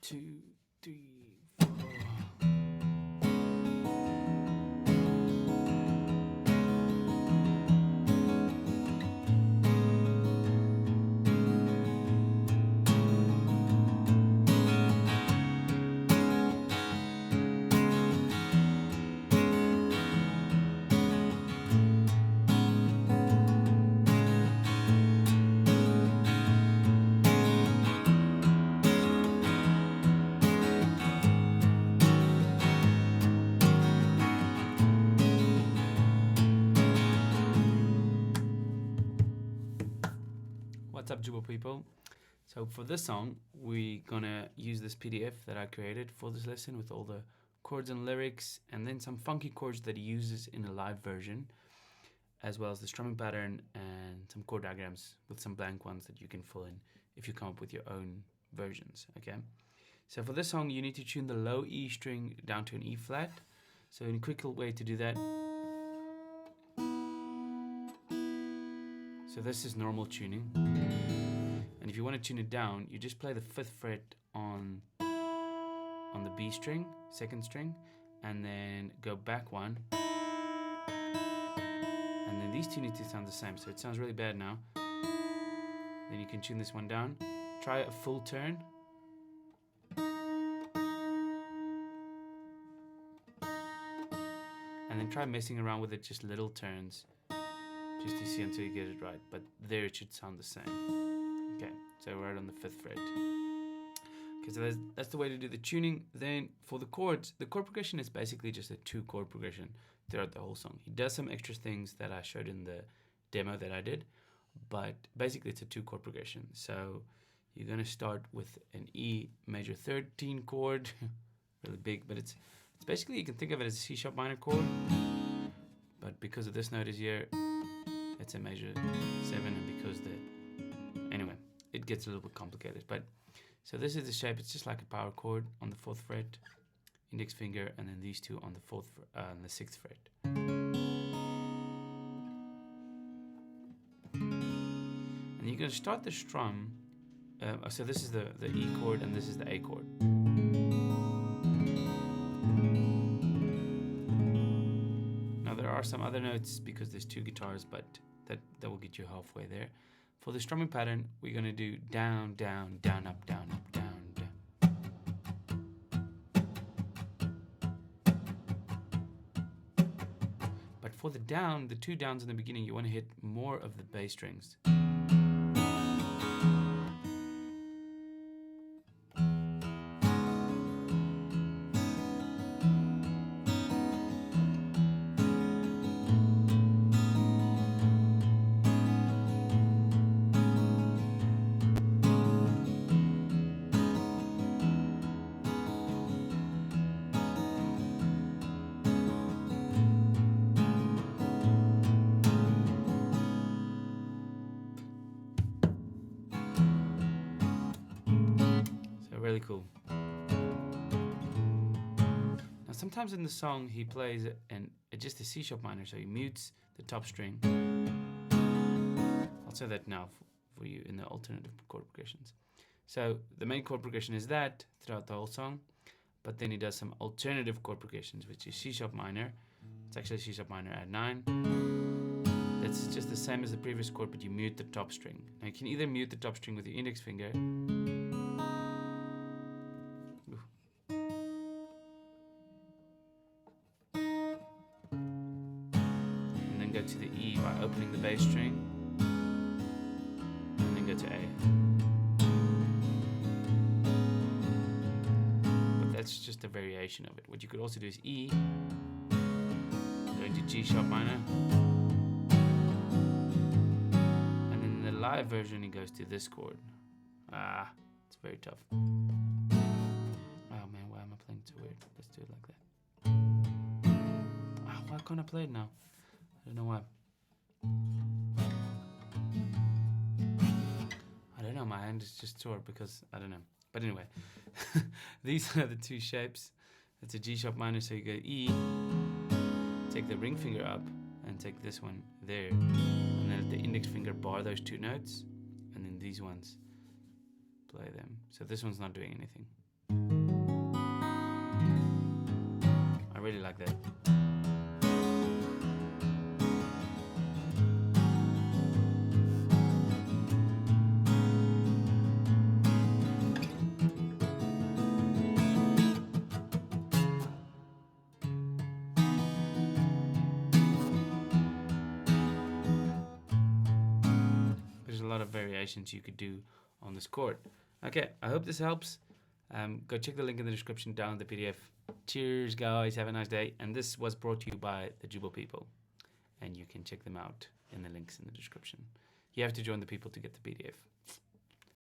2, 3, 4. What's up, Jooba people? So for this song, we're gonna use this PDF that I created for this lesson with all the chords and lyrics, and then some funky chords that he uses in a live version, as well as the strumming pattern and some chord diagrams with some blank ones that you can fill in if you come up with your own versions, okay? So for this song, you need to tune the low E string down to an E flat. So in a quick way to do that, so this is normal tuning. And if you want to tune it down, you just play the 5th fret on the B string, 2nd string, and then go back one. And then these two need to sound the same, so it sounds really bad now. Then you can tune this one down. Try a full turn. And then try messing around with it, just little turns, just to see until you get it right. But there it should sound the same. Okay, so we're right on the 5th fret. Okay, so that's the way to do the tuning. Then for the chords, the chord progression is basically just a 2-chord progression throughout the whole song. He does some extra things that I showed in the demo that I did, but basically it's a 2-chord progression. So you're gonna start with an E major 13 chord, really big, but it's basically, you can think of it as a C sharp minor chord, but because of this note is here, it's a major 7, and because anyway, it gets a little bit complicated. But so this is the shape. It's just like a power chord on the 4th fret, index finger, and then these two on the 6th fret. And you're going to start the strum. So this is the E chord, and this is the A chord. Now there are some other notes because there's 2 guitars, but that will get you halfway there. For the strumming pattern, we're going to do down, down, down, up, down, up, down, down. But for the down, the 2 downs in the beginning, you want to hit more of the bass strings. Really cool. Now sometimes in the song he plays just a C sharp minor, so he mutes the top string. I'll say that now for you in the alternative chord progressions. So the main chord progression is that throughout the whole song, but then he does some alternative chord progressions, which is C sharp minor. It's actually C sharp minor add 9. That's just the same as the previous chord, but you mute the top string. Now you can either mute the top string with your index finger, go to the E by opening the bass string, and then go to A. But that's just a variation of it. What you could also do is E, go into G sharp minor, and in the live version he goes to this chord. It's very tough. Oh man, why am I playing so weird? Let's do it like that. Why can't I play it now? I don't know why. I don't know, my hand is just sore because, I don't know. But anyway, these are the 2 shapes. It's a G sharp minor, so you go E, take the ring finger up, and take this one there. And then the index finger bar those 2 notes, and then these ones, play them. So this one's not doing anything. really like that. There's a lot of variations you could do on this chord. Okay, I hope this helps. Go check the link in the description down the PDF. Cheers, guys. Have a nice day. And this was brought to you by the Jooba people. And you can check them out in the links in the description. You have to join the people to get the PDF.